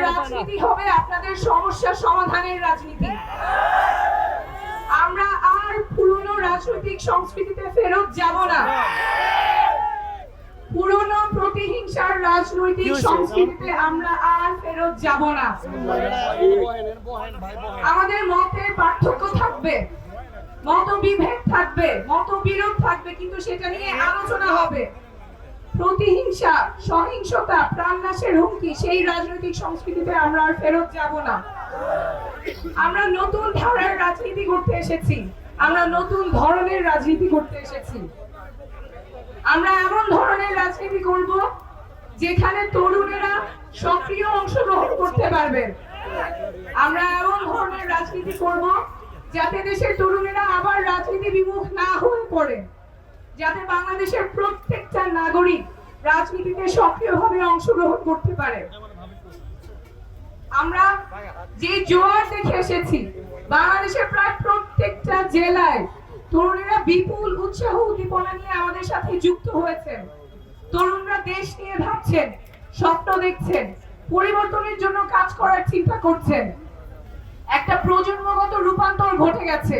রাজনীতি হবে আপনাদের সমস্যা সমাধানের রাজনীতি। আমরা আর পুরনো রাজনৈতিক সংস্কৃতিতে ফেরত যাব না। পুরনো প্রতিহিংসার রাজনৈতিক সংস্কৃতিতে আমরা আর ফেরত যাব না। আমাদের মতের পার্থক্য থাকবে, মতবিভেদ থাকবে, মতবিরোধ থাকবে, কিন্তু সেটা নিয়ে আলোচনা হবে। প্রতিহিংসা, সহিংসতা, প্রাণনাশের হুমকি, সেই রাজনৈতিক সংস্কৃতিতে আমরা আর ফেরত যাব না। আমরা নতুন ধারার রাজনীতি করতে এসেছি, আমরা নতুন ধরনের রাজনীতি করতে এসেছি। আমরা এমন ধরনের রাজনীতি করব যেখানে তরুণেরা সক্রিয় অংশগ্রহণ করতে পারবে। আমরা এমন ধরনের রাজনীতি করব যাতে দেশের তরুণেরা আবার রাজনীতি বিমুখ না হয়ে পড়ে, যাতে বাংলাদেশের প্রত্যেকটা নাগরিক রাজনীতিতে সক্রিয়ভাবে অংশগ্রহণ করতে পারে। আমরা যে জোয়ার দেখে এসেছি, বাংলাদেশের প্রায় প্রত্যেকটা জেলায় তরুণেরা বিপুল উৎসাহ উদ্দীপনা নিয়ে আমাদের সাথে যুক্ত হয়েছেন। তরুণরা দেশ নিয়ে ভাবছেন, স্বপ্ন দেখছেন, পরিবর্তনের জন্য কাজ করার চিন্তা করছেন। একটা প্রজন্মগত রূপান্তর ঘটে গেছে।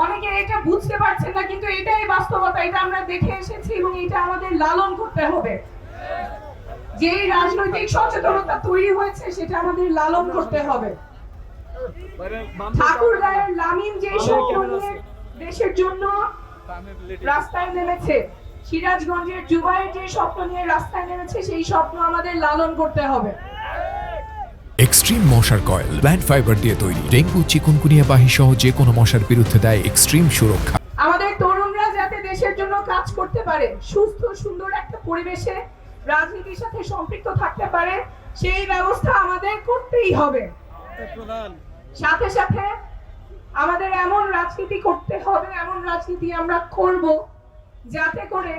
অনেকে এটা বুঝতে পারছেন না, কিন্তু এটাই বাস্তবতা। এটা আমরা দেখে এসেছি এবং এটা আমাদের লালন করতে হবে। যে রাজনৈতিক সচেতনতা তৈরি হয়েছে সেটা আমাদের লালন করতে হবে। ঠাকুরগাঁয়ের লামিন যে স্বপ্ন নিয়ে দেশের জন্য রাস্তায় নেমেছে, সিরাজগঞ্জের জুবাইর যে স্বপ্ন নিয়ে রাস্তায় নেমেছে, সেই স্বপ্ন আমাদের লালন করতে হবে। এক্সট্রিম মশার কয়েল প্ল্যান্ট ফাইবার দিয়ে তৈরি, ডেঙ্গু, চিকুনগুনিয়া বাহি সহ যে কোনো মশার বিরুদ্ধে দেয় এক্সট্রিম সুরক্ষা। আমাদের তরুণরা যাতে দেশের জন্য কাজ করতে পারে, সুস্থ সুন্দর একটা পরিবেশে রাজনীতির সাথে সম্পৃক্ত থাকতে পারে, সেই ব্যবস্থা আমাদের করতেই হবে। সাথে সাথে আমাদের এমন রাজনীতি করতে হবে, এমন রাজনীতি আমরা করব যাতে করে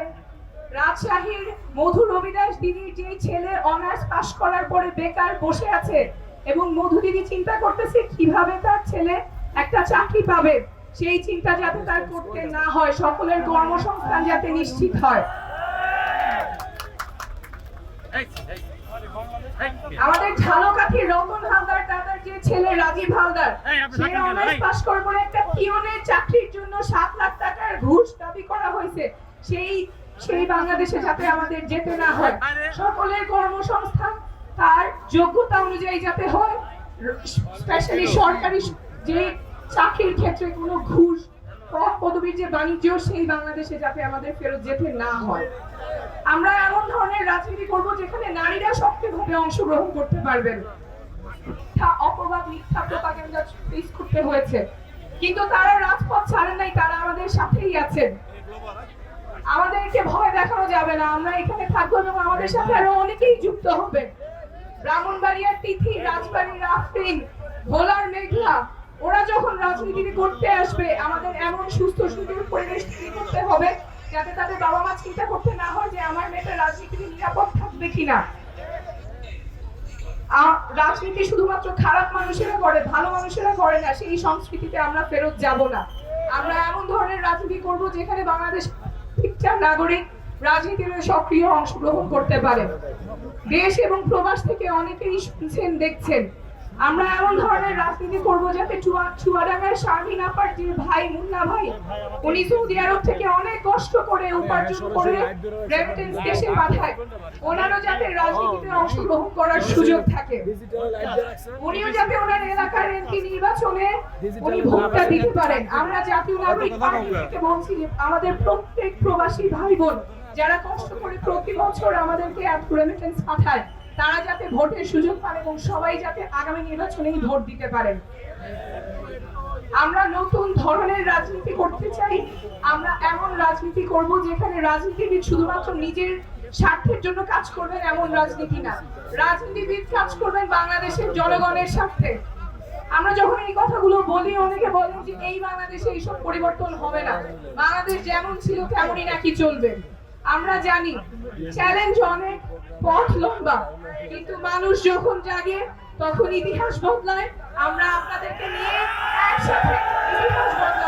রাজশাহীর মধু রবিদাস দিদির যে ছেলে অনার্স পাস করার পরে বেকার বসে আছে এবং মধু দিদি চিন্তা করতেছে কিভাবে তার ছেলে একটা চাকরি পাবে, সেই চিন্তা যাতে তার করতে না হয়, সকলের কর্মসংস্থান যাতে নিশ্চিত হয়। আমাদের ঝালকাঠির রতন হালদার দাদার যে ছেলে রাজীব হালদার, সে অনার্স পাস করার পরে একটা পিওনের চাকরির জন্য 7 লাখ টাকার ঘুষ দাবি করা হয়েছে। সেই বাংলাদেশে যাতে আমাদের যেতে না হয়, সকলের কর্মসংস্থান তার যোগ্যতা অনুযায়ী যাতে হয়, স্পেশালি সরকারি যে চাকরির ক্ষেত্রে কোনো ঘুষ, পদবীর যে বাণিজ্য, সেই বাংলাদেশে যাতে আমাদের ফেরত যেতে না হয়। আমরা এমন ধরনের রাজনীতি করব যেখানে নারীরা সক্রিয়ভাবে অংশগ্রহণ করতে পারবেন। মিথ্যা অপবাদ, মিথ্যা প্রপাগান্ডা ফেস করতে হয়েছে, কিন্তু তারা রাজপথ ছাড়েন নাই, তারা আমাদের সাথেই আছেন। আমাদেরকে ভয় দেখানো যাবে না, আমরা এখানে থাকবো এবং আমাদের সাথে আরো অনেকেই যুক্ত হবে। ব্রাহ্মণবাড়িয়ার তিথি, রাজবাড়ির আফরিন, ভোলার মেঘলা, ওরা যখন রাজনীতি করতে আসবে, আমাদের এমন সুস্থ সুন্দর পরিবেশ তৈরি করতে হবে যাতে তাদের বাবা মা চিন্তা করতে না হয় যে আমার মেয়েটা রাজনীতিতে নিরাপদ থাকবে কিনা। রাজনীতি শুধুমাত্র খারাপ মানুষেরা করে, ভালো মানুষেরা করে না, সেই সংস্কৃতিতে আমরা ফেরত যাব না। আমরা এমন ধরনের রাজনীতি করব যেখানে বাংলাদেশ প্রত্যেকটা নাগরিক রাজনীতিতে সক্রিয় অংশগ্রহণ করতে পারে। দেশ এবং প্রবাস থেকে অনেকেই শুনছেন, দেখছেন। আমরা এমন ধরনের রাজনীতি করব যাতে চুয়াডাঙ্গার শারমিন আপার যে ভাই মুন্না ভাই, উনি সৌদি আরব থেকে অনেক কষ্ট করে উপার্জন করে রেমিটেন্স দেশে পাঠায়, ওনারও যাতে রাজনীতিতে অংশগ্রহণ করার সুযোগ থাকে, উনিও যাতে ওনার এলাকার এমপি নির্বাচনে উনি ভোটটা দিতে পারেন। আমরা জাতীয় নাগরিক পার্টি থেকে বলছি আমাদের প্রত্যেক প্রবাসী ভাই বোন যারা কষ্ট করে প্রতি বছর আমাদেরকে রেমিটেন্স পাঠায়, তারা যাতে ভোটের সুযোগ পান এবং সবাই যাতে আগামী নির্বাচনেই ভোট দিতে পারেন। আমরা নতুন ধরনের রাজনীতি করতে চাই। আমরা এমন রাজনীতি করব যেখানে রাজনীতিবিদ শুধুমাত্র নিজের স্বার্থের জন্য কাজ করবেন এমন রাজনীতি না, রাজনীতিবিদ কাজ করবেন বাংলাদেশের জনগণের স্বার্থে। আমরা যখন এই কথাগুলো বলি, অনেকে বলেন যে এই বাংলাদেশে এইসব পরিবর্তন হবে না, বাংলাদেশ যেমন ছিল তেমনই নাকি চলবে। আমরা জানি চ্যালেঞ্জ অনেক, পথ লম্বা, কিন্তু মানুষ যখন জাগে তখন ইতিহাস বদলায়। আমরা আপনাদেরকে নিয়ে একসাথে ইতিহাস বদলাবো।